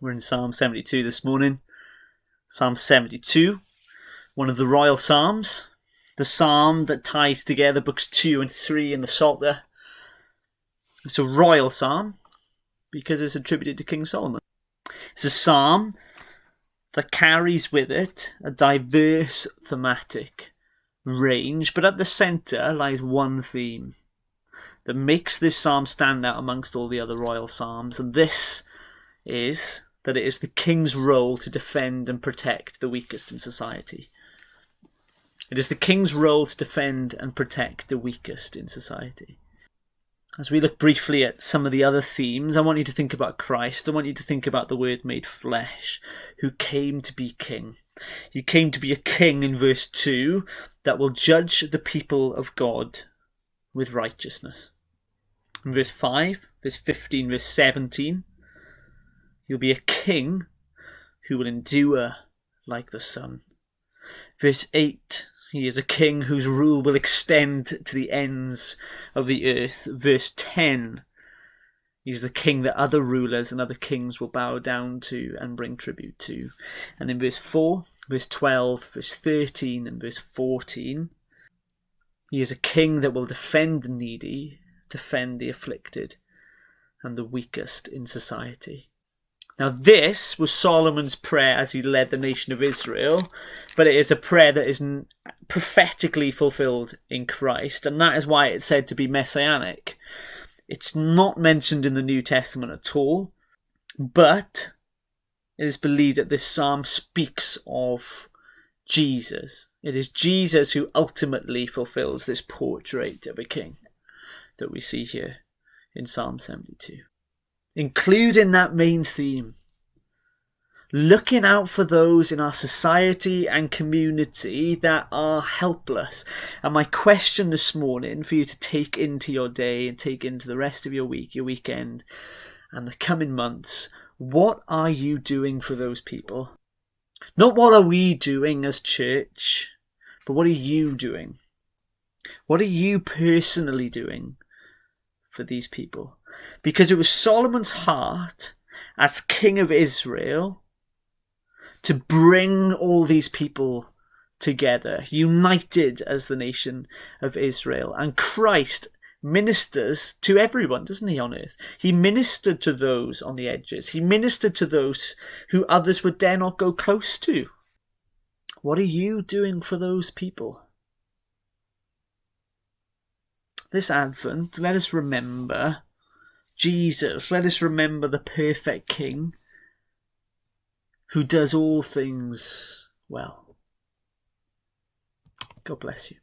We're in Psalm 72 this morning. Psalm 72, one of the royal psalms. The psalm that ties together books 2 and 3 in the Psalter. It's a royal psalm because it's attributed to King Solomon. It's a psalm that carries with it a diverse thematic range, but at the centre lies one theme that makes this psalm stand out amongst all the other royal psalms, and this is that it is the king's role to defend and protect the weakest in society. It is the king's role to defend and protect the weakest in society. As we look briefly at some of the other themes, I want you to think about Christ. I want you to think about the Word made flesh, who came to be king. He came to be a king in verse 2 that will judge the people of God with righteousness. In verse 5, verse 15, verse 17, he'll be a king who will endure like the sun. Verse 8, he is a king whose rule will extend to the ends of the earth. Verse 10, he's the king that other rulers and other kings will bow down to and bring tribute to. And in verse 4, verse 12, verse 13 and verse 14, he is a king that will defend the needy, defend the afflicted and the weakest in society. Now this was Solomon's prayer as he led the nation of Israel, but it is a prayer that is prophetically fulfilled in Christ, and that is why it's said to be messianic. It's not mentioned in the New Testament at all, but it is believed that this psalm speaks of Jesus. It is Jesus who ultimately fulfills this portrait of a king that we see here in Psalm 72. Including that main theme, looking out for those in our society and community that are helpless. And my question this morning for you to take into your day and take into the rest of your week, your weekend, and the coming months, what are you doing for those people? Not what are we doing as church, but what are you doing? What are you personally doing for these people? Because it was Solomon's heart as king of Israel to bring all these people together, united as the nation of Israel. And Christ ministers to everyone, doesn't he, on earth? He ministered to those on the edges. He ministered to those who others would dare not go close to. What are you doing for those people? This Advent, let us remember Jesus. Let us remember the perfect King who does all things well. God bless you.